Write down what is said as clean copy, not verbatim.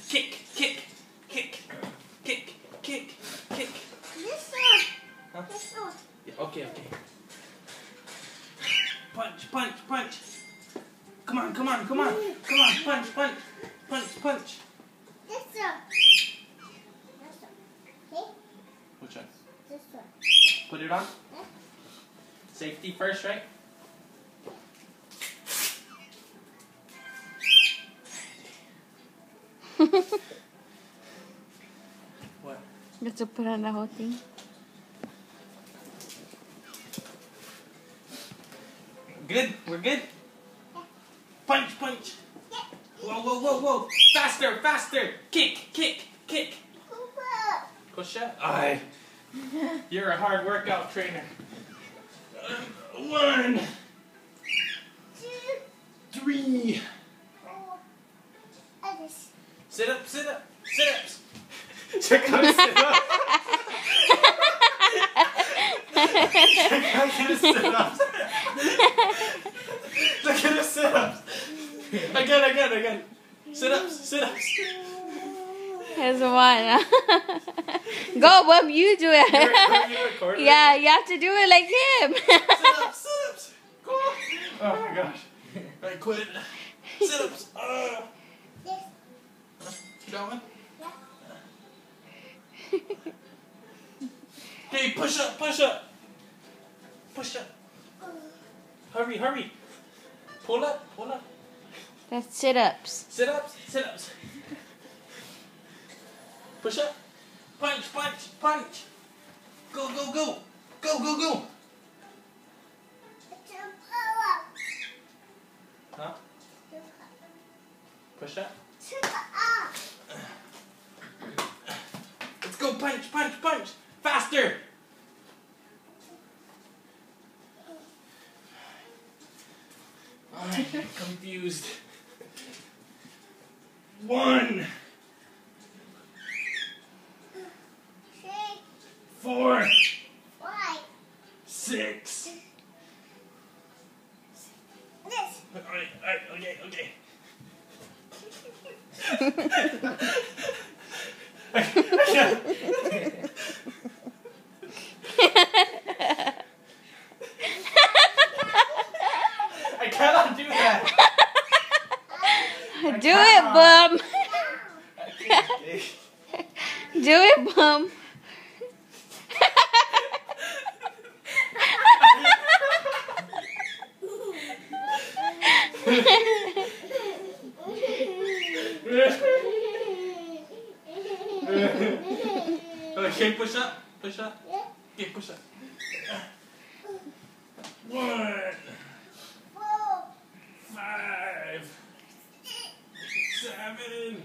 Kick, kick, kick, kick, kick, kick. This one. Huh? This one. Yeah, okay. Punch, punch, punch. Come on. Punch. This one. Okay? Which one? This one. Put it on. Yeah. Safety first, right? What? You have to put on the whole thing. Good? We're good? Yeah. Punch. Yeah. Whoa. Faster. Kick. Push up. Aye. You're a hard workout trainer. 1, 2, 3. 4. Others. Sit-ups. Check out his sit-ups. Look at his sit-ups. Again. Sit-ups. Here's one. Go, Bub, you do it. You recorded? Yeah, you have to do it like him. Sit-ups. Go on. Oh my gosh. I quit. Sit-ups. This. That one? Yeah. Hey, push up. Hurry. Pull up. That's sit-ups. Sit-ups. Push up. Punch. Go. Huh? Push up. Let's go. Punch. Faster. I'm confused. 1, 4, 6. This. Okay. I cannot do that. Do it, Bum. Okay. Do it, Bum. Okay, push up. Yeah. Okay, push up. 1, 4. 5, 7.